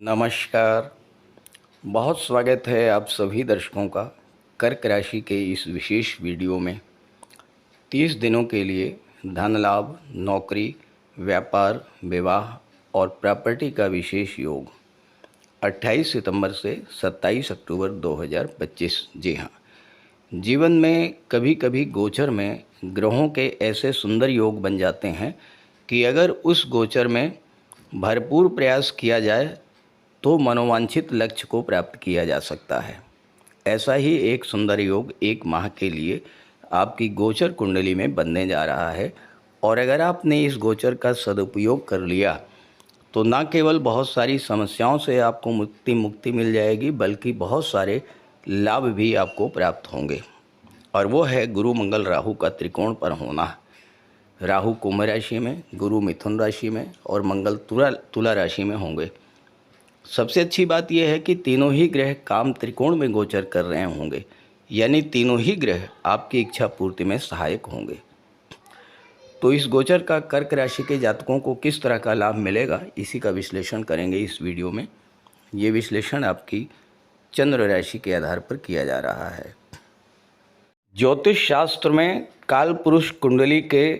नमस्कार। बहुत स्वागत है आप सभी दर्शकों का कर्क राशि के इस विशेष वीडियो में। 30 दिनों के लिए धन लाभ, नौकरी, व्यापार, विवाह और प्रॉपर्टी का विशेष योग 28 सितंबर से 27 अक्टूबर 2025। जी हाँ, जीवन में कभी कभी गोचर में ग्रहों के ऐसे सुंदर योग बन जाते हैं कि अगर उस गोचर में भरपूर प्रयास किया जाए तो मनोवांछित लक्ष्य को प्राप्त किया जा सकता है। ऐसा ही एक सुंदर योग 1 माह के लिए आपकी गोचर कुंडली में बनने जा रहा है और अगर आपने इस गोचर का सदुपयोग कर लिया तो न केवल बहुत सारी समस्याओं से आपको मुक्ति मिल जाएगी बल्कि बहुत सारे लाभ भी आपको प्राप्त होंगे। और वो है गुरु मंगल राहु का त्रिकोण पर होना। राहु कुंभ राशि में, गुरु मिथुन राशि में और मंगल तुला राशि में होंगे। सबसे अच्छी बात यह है कि तीनों ही ग्रह काम त्रिकोण में गोचर कर रहे होंगे, यानी तीनों ही ग्रह आपकी इच्छा पूर्ति में सहायक होंगे। तो इस गोचर का कर्क राशि के जातकों को किस तरह का लाभ मिलेगा, इसी का विश्लेषण करेंगे इस वीडियो में। ये विश्लेषण आपकी चंद्र राशि के आधार पर किया जा रहा है। ज्योतिष शास्त्र में काल पुरुष कुंडली के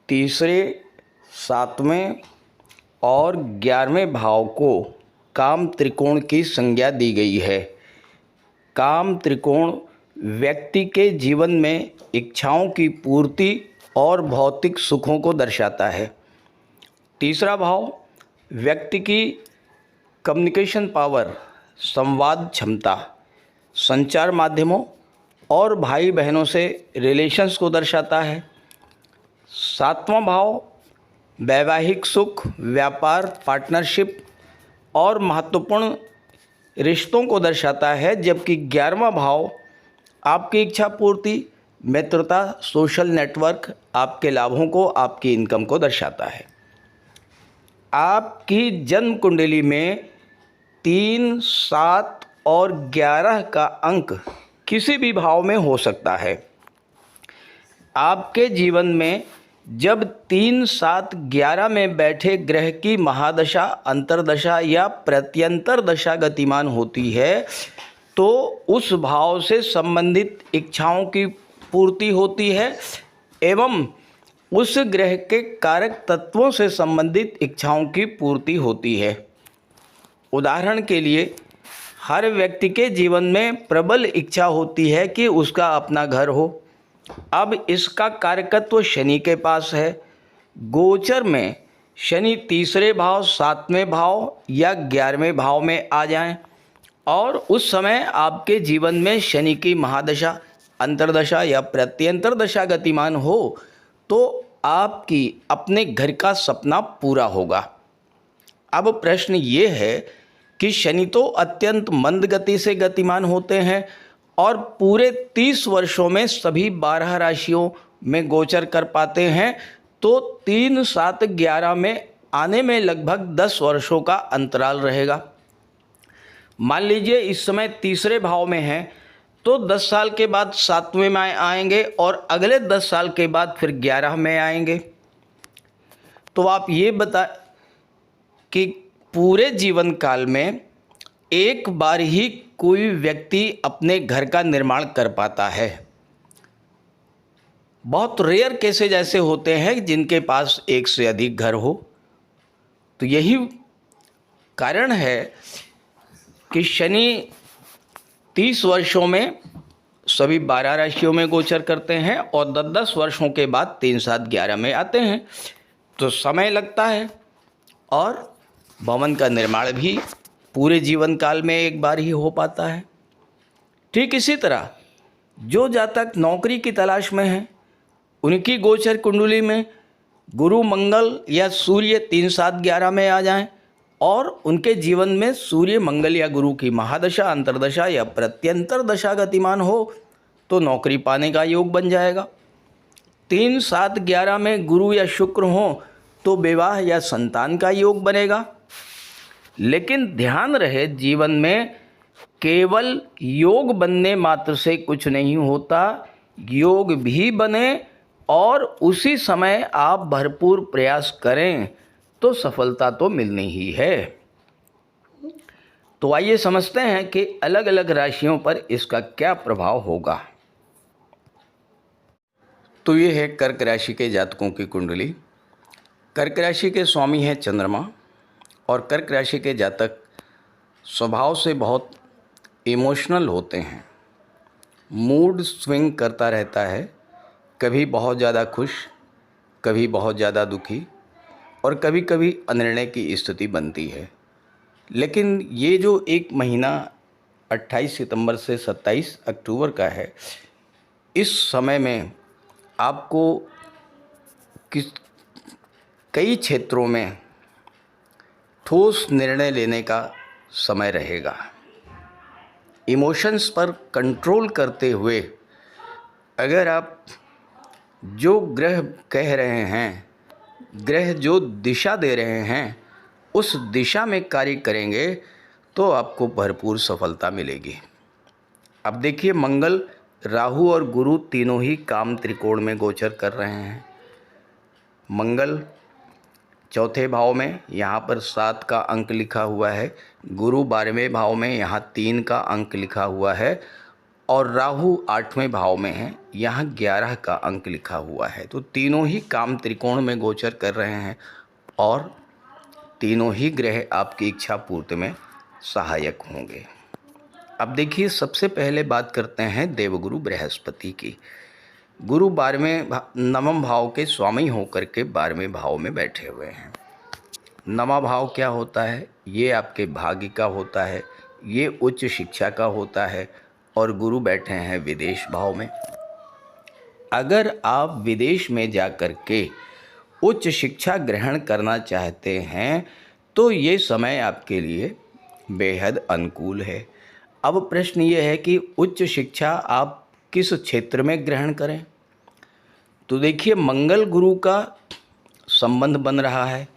तीसरे, 7वें और 11वें भाव को काम त्रिकोण की संज्ञा दी गई है। काम त्रिकोण व्यक्ति के जीवन में इच्छाओं की पूर्ति और भौतिक सुखों को दर्शाता है। तीसरा भाव व्यक्ति की कम्युनिकेशन पावर, संवाद क्षमता, संचार माध्यमों और भाई बहनों से रिलेशंस को दर्शाता है। 7वां भाव वैवाहिक सुख, व्यापार, पार्टनरशिप और महत्वपूर्ण रिश्तों को दर्शाता है, जबकि 11वां भाव आपकी इच्छा पूर्ति, मित्रता, सोशल नेटवर्क, आपके लाभों को, आपकी इनकम को दर्शाता है। आपकी जन्म कुंडली में 3, 7 और 11 का अंक किसी भी भाव में हो सकता है। आपके जीवन में जब 3, 7, 11 में बैठे ग्रह की महादशा, अंतर्दशा या प्रत्यंतर दशा गतिमान होती है तो उस भाव से संबंधित इच्छाओं की पूर्ति होती है एवं उस ग्रह के कारक तत्वों से संबंधित इच्छाओं की पूर्ति होती है। उदाहरण के लिए, हर व्यक्ति के जीवन में प्रबल इच्छा होती है कि उसका अपना घर हो। अब इसका कारकत्व शनि के पास है। गोचर में शनि तीसरे भाव, 7वें भाव या 11वें भाव में आ जाएं और उस समय आपके जीवन में शनि की महादशा, अंतर्दशा या प्रत्यंतर दशा गतिमान हो तो आपकी अपने घर का सपना पूरा होगा। अब प्रश्न ये है कि शनि तो अत्यंत मंद गति से गतिमान होते हैं और पूरे 30 वर्षों में सभी 12 राशियों में गोचर कर पाते हैं, तो 3, 7, 11 में आने में लगभग 10 वर्षों का अंतराल रहेगा। मान लीजिए इस समय तीसरे भाव में हैं तो 10 साल के बाद 7वें में आएंगे और अगले 10 साल के बाद फिर 11 में आएंगे। तो आप ये बता कि पूरे जीवन काल में एक बार ही कोई व्यक्ति अपने घर का निर्माण कर पाता है। बहुत रेयर केसेज ऐसे होते हैं जिनके पास एक से अधिक घर हो। तो यही कारण है कि शनि 30 वर्षों में सभी 12 राशियों में गोचर करते हैं और 10 वर्षों के बाद 3, 7, 11 में आते हैं। तो समय लगता है और भवन का निर्माण भी पूरे जीवन काल में एक बार ही हो पाता है। ठीक इसी तरह जो जातक नौकरी की तलाश में हैं, उनकी गोचर कुंडली में गुरु, मंगल या सूर्य 3, 7, 11 में आ जाएं और उनके जीवन में सूर्य, मंगल या गुरु की महादशा, अंतर्दशा या प्रत्यंतर दशा गतिमान हो तो नौकरी पाने का योग बन जाएगा। 3, 7, 11 में गुरु या शुक्र हो तो विवाह या संतान का योग बनेगा। लेकिन ध्यान रहे, जीवन में केवल योग बनने मात्र से कुछ नहीं होता, योग भी बने और उसी समय आप भरपूर प्रयास करें तो सफलता तो मिलनी ही है। तो आइए समझते हैं कि अलग अलग राशियों पर इसका क्या प्रभाव होगा। तो ये है कर्क राशि के जातकों की कुंडली। कर्क राशि के स्वामी हैं चंद्रमा, और कर्क राशि के जातक स्वभाव से बहुत इमोशनल होते हैं। मूड स्विंग करता रहता है, कभी बहुत ज़्यादा खुश, कभी बहुत ज़्यादा दुखी, और कभी कभी अनिर्णय की स्थिति बनती है। लेकिन ये जो एक महीना 28 सितंबर से 27 अक्टूबर का है, इस समय में आपको किस कई क्षेत्रों में ठोस निर्णय लेने का समय रहेगा। इमोशंस पर कंट्रोल करते हुए अगर आप जो ग्रह कह रहे हैं, ग्रह जो दिशा दे रहे हैं, उस दिशा में कार्य करेंगे तो आपको भरपूर सफलता मिलेगी। अब देखिए, मंगल, राहु और गुरु तीनों ही काम त्रिकोण में गोचर कर रहे हैं। मंगल चौथे भाव में, यहाँ पर 7 का अंक लिखा हुआ है। गुरु 12वें भाव में, यहाँ 3 का अंक लिखा हुआ है। और राहु 8वें भाव में है, यहाँ 11 का अंक लिखा हुआ है। तो तीनों ही काम त्रिकोण में गोचर कर रहे हैं और तीनों ही ग्रह आपकी इच्छा पूर्ति में सहायक होंगे। अब देखिए, सबसे पहले बात करते हैं देवगुरु बृहस्पति की। गुरु 9वें भाव के स्वामी होकर के 12वें भाव में बैठे हुए हैं। 9वां भाव क्या होता है? ये आपके भाग्य का होता है, ये उच्च शिक्षा का होता है, और गुरु बैठे हैं विदेश भाव में। अगर आप विदेश में जाकर के उच्च शिक्षा ग्रहण करना चाहते हैं तो ये समय आपके लिए बेहद अनुकूल है। अब प्रश्न ये है कि उच्च शिक्षा आप किस क्षेत्र में ग्रहण करें। तो देखिए, मंगल गुरु का संबंध बन रहा है,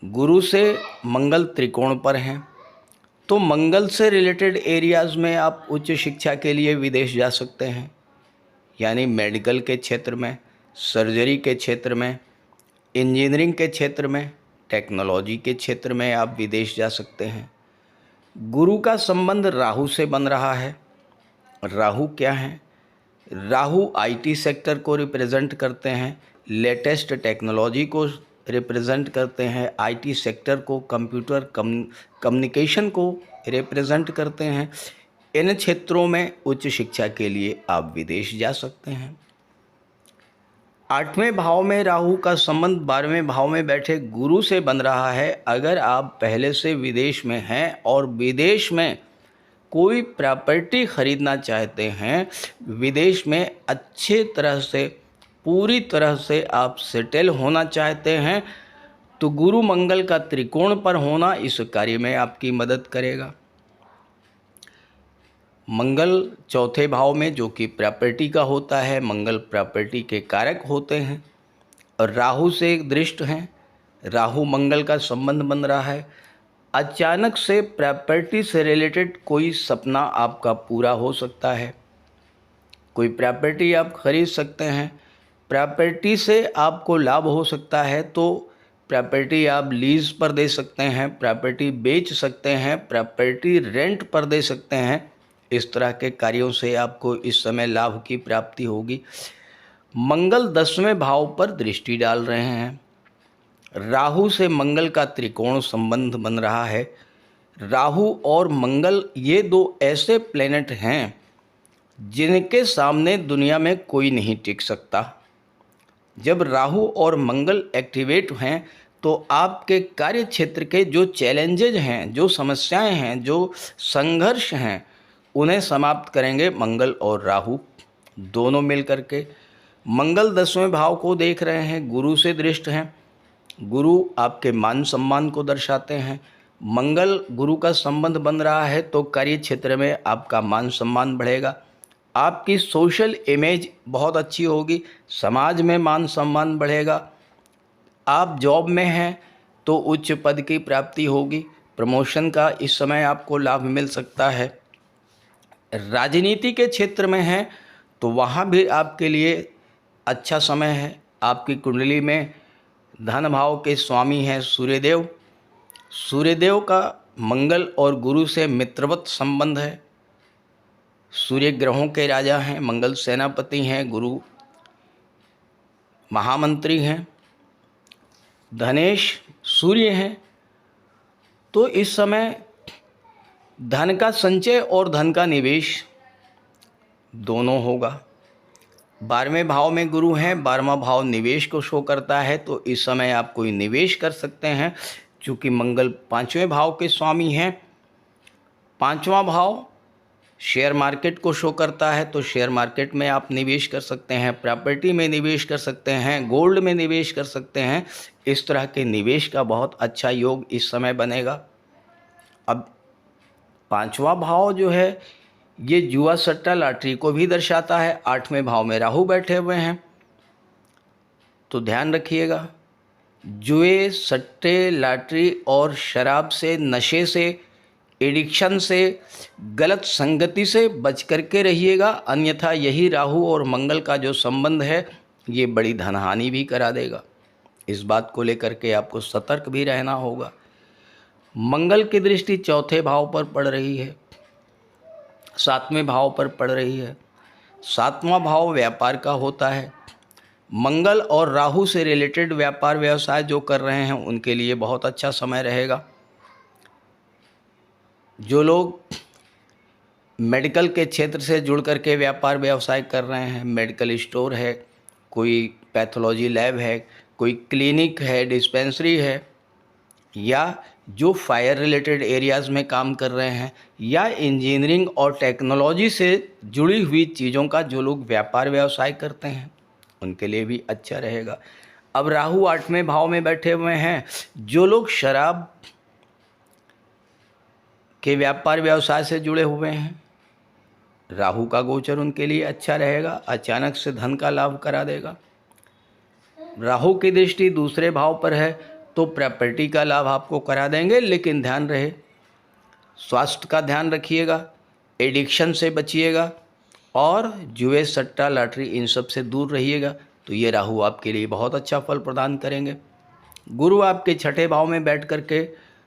गुरु से मंगल त्रिकोण पर हैं, तो मंगल से रिलेटेड एरियाज़ में आप उच्च शिक्षा के लिए विदेश जा सकते हैं। यानी मेडिकल के क्षेत्र में, सर्जरी के क्षेत्र में, इंजीनियरिंग के क्षेत्र में, टेक्नोलॉजी के क्षेत्र में आप विदेश जा सकते हैं। गुरु का संबंध राहु से बन रहा है। राहु क्या है? राहु आईटी सेक्टर को रिप्रेजेंट करते हैं, लेटेस्ट टेक्नोलॉजी को रिप्रेजेंट करते हैं, आईटी सेक्टर को, कंप्यूटर कम्युनिकेशन को रिप्रेजेंट करते हैं। इन क्षेत्रों में उच्च शिक्षा के लिए आप विदेश जा सकते हैं। 8वें भाव में राहु का संबंध 12वें भाव में बैठे गुरु से बन रहा है। अगर आप पहले से विदेश में हैं और विदेश में कोई प्रॉपर्टी खरीदना चाहते हैं, विदेश में अच्छे तरह से, पूरी तरह से आप सेटल होना चाहते हैं, तो गुरु मंगल का त्रिकोण पर होना इस कार्य में आपकी मदद करेगा। मंगल चौथे भाव में, जो कि प्रॉपर्टी का होता है, मंगल प्रॉपर्टी के कारक होते हैं, और राहु से एक दृष्ट हैं। राहु मंगल का संबंध बन रहा है। अचानक से प्रॉपर्टी से रिलेटेड कोई सपना आपका पूरा हो सकता है, कोई प्रॉपर्टी आप खरीद सकते हैं, प्रॉपर्टी से आपको लाभ हो सकता है। तो प्रॉपर्टी आप लीज पर दे सकते हैं, प्रॉपर्टी बेच सकते हैं, प्रॉपर्टी रेंट पर दे सकते हैं। इस तरह के कार्यों से आपको इस समय लाभ की प्राप्ति होगी। मंगल 10वें भाव पर दृष्टि डाल रहे हैं। राहु से मंगल का त्रिकोण संबंध बन रहा है। राहु और मंगल ये दो ऐसे प्लेनेट हैं जिनके सामने दुनिया में कोई नहीं टिक सकता। जब राहु और मंगल एक्टिवेट हैं तो आपके कार्य क्षेत्र के जो चैलेंजेज हैं, जो समस्याएं हैं, जो संघर्ष हैं, उन्हें समाप्त करेंगे मंगल और राहु दोनों मिल करके। मंगल 10वें भाव को देख रहे हैं, गुरु से दृष्ट हैं। गुरु आपके मान सम्मान को दर्शाते हैं। मंगल गुरु का संबंध बन रहा है तो कार्य क्षेत्र में आपका मान सम्मान बढ़ेगा, आपकी सोशल इमेज बहुत अच्छी होगी, समाज में मान सम्मान बढ़ेगा। आप जॉब में हैं तो उच्च पद की प्राप्ति होगी, प्रमोशन का इस समय आपको लाभ मिल सकता है। राजनीति के क्षेत्र में हैं तो वहाँ भी आपके लिए अच्छा समय है। आपकी कुंडली में धन भाव के स्वामी हैं सूर्यदेव। सूर्यदेव का मंगल और गुरु से मित्रवत संबंध है। सूर्य ग्रहों के राजा हैं, मंगल सेनापति हैं, गुरु महामंत्री हैं, धनेश सूर्य हैं। तो इस समय धन का संचय और धन का निवेश दोनों होगा। 12वें भाव में गुरु हैं, 12वां भाव निवेश को शो करता है, तो इस समय आप कोई निवेश कर सकते हैं। चूँकि मंगल 5वें भाव के स्वामी हैं, 5वां भाव शेयर मार्केट को शो करता है, तो शेयर मार्केट में आप निवेश कर सकते हैं, प्रॉपर्टी में निवेश कर सकते हैं, गोल्ड में निवेश कर सकते हैं। इस तरह के निवेश का बहुत अच्छा योग इस समय बनेगा। अब 5वां भाव जो है ये जुआ सट्टा लॉटरी को भी दर्शाता है। 8वें भाव में राहु बैठे हुए हैं, तो ध्यान रखिएगा, जुए सट्टे लॉटरी और शराब से, नशे से, एडिक्शन से, गलत संगति से बच करके रहिएगा। अन्यथा यही राहु और मंगल का जो संबंध है ये बड़ी धनहानि भी करा देगा। इस बात को लेकर के आपको सतर्क भी रहना होगा। मंगल की दृष्टि 4थे भाव पर पड़ रही है, 7वें भाव पर पड़ रही है। 7वां भाव व्यापार का होता है। मंगल और राहु से रिलेटेड व्यापार व्यवसाय जो कर रहे हैं उनके लिए बहुत अच्छा समय रहेगा। जो लोग मेडिकल के क्षेत्र से जुड़ करके व्यापार व्यवसाय कर रहे हैं, मेडिकल स्टोर है, कोई पैथोलॉजी लैब है, कोई क्लिनिक है, डिस्पेंसरी है, या जो फायर रिलेटेड एरियाज़ में काम कर रहे हैं, या इंजीनियरिंग और टेक्नोलॉजी से जुड़ी हुई चीज़ों का जो लोग व्यापार व्यवसाय करते हैं उनके लिए भी अच्छा रहेगा। अब राहु 8वें भाव में बैठे हुए हैं। जो लोग शराब के व्यापार व्यवसाय से जुड़े हुए हैं, राहु का गोचर उनके लिए अच्छा रहेगा, अचानक से धन का लाभ करा देगा। राहु की दृष्टि दूसरे भाव पर है, तो प्रॉपर्टी का लाभ आपको करा देंगे, लेकिन ध्यान रहे स्वास्थ्य का ध्यान रखिएगा, एडिक्शन से बचिएगा और जुए सट्टा लॉटरी इन सब से दूर रहिएगा। तो ये राहु आपके लिए बहुत अच्छा फल प्रदान करेंगे। गुरु आपके 6ठे भाव में बैठ करके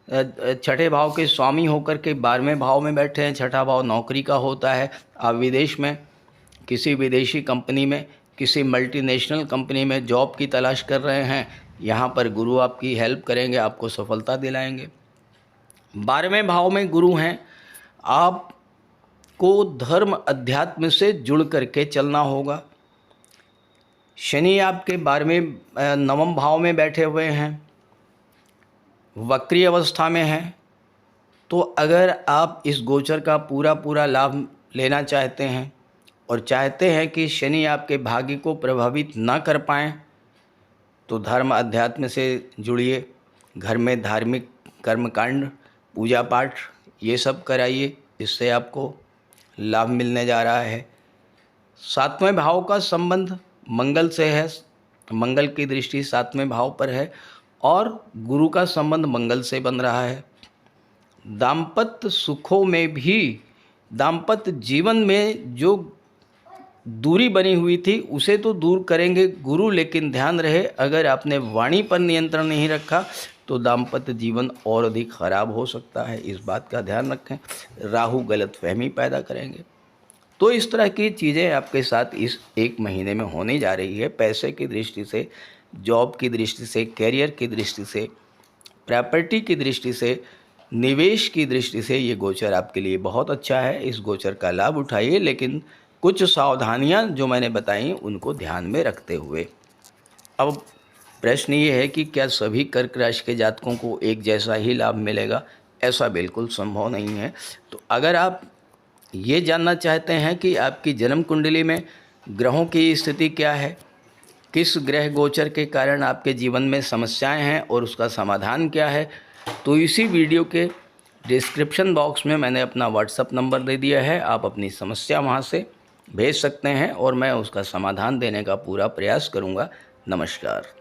6ठे भाव के स्वामी होकर के 12वें भाव में बैठे हैं। 6ठा भाव नौकरी का होता है। आप विदेश में किसी विदेशी कंपनी में, किसी मल्टीनेशनल कंपनी में जॉब की तलाश कर रहे हैं, यहाँ पर गुरु आपकी हेल्प करेंगे, आपको सफलता दिलाएंगे। 12वें भाव में गुरु हैं। आपको धर्म अध्यात्म से जुड़ करके चलना होगा। शनि आपके 9वें भाव में बैठे हुए हैं, वक्री अवस्था में हैं। तो अगर आप इस गोचर का पूरा लाभ लेना चाहते हैं और चाहते हैं कि शनि आपके भाग्य को प्रभावित ना कर पाएँ, तो धर्म अध्यात्म से जुड़िए। घर में धार्मिक कर्मकांड, पूजा पाठ ये सब कराइए, इससे आपको लाभ मिलने जा रहा है। 7वें भाव का संबंध मंगल से है, मंगल की दृष्टि 7वें भाव पर है और गुरु का संबंध मंगल से बन रहा है। दाम्पत्य सुखों में भी, दाम्पत्य जीवन में जो दूरी बनी हुई थी उसे तो दूर करेंगे गुरु, लेकिन ध्यान रहे अगर आपने वाणी पर नियंत्रण नहीं रखा तो दाम्पत्य जीवन और अधिक खराब हो सकता है। इस बात का ध्यान रखें। राहु गलतफहमी पैदा करेंगे। तो इस तरह की चीज़ें आपके साथ इस 1 महीने में होने जा रही है। पैसे की दृष्टि से, जॉब की दृष्टि से, कैरियर की दृष्टि से, प्रॉपर्टी की दृष्टि से, निवेश की दृष्टि से ये गोचर आपके लिए बहुत अच्छा है। इस गोचर का लाभ उठाइए, लेकिन कुछ सावधानियां जो मैंने बताई उनको ध्यान में रखते हुए। अब प्रश्न ये है कि क्या सभी कर्क राशि के जातकों को एक जैसा ही लाभ मिलेगा? ऐसा बिल्कुल संभव नहीं है। तो अगर आप ये जानना चाहते हैं कि आपकी जन्म कुंडली में ग्रहों की स्थिति क्या है, किस ग्रह गोचर के कारण आपके जीवन में समस्याएं हैं और उसका समाधान क्या है, तो इसी वीडियो के डिस्क्रिप्शन बॉक्स में मैंने अपना व्हाट्सअप नंबर दे दिया है। आप अपनी समस्या वहां से भेज सकते हैं और मैं उसका समाधान देने का पूरा प्रयास करूंगा। नमस्कार।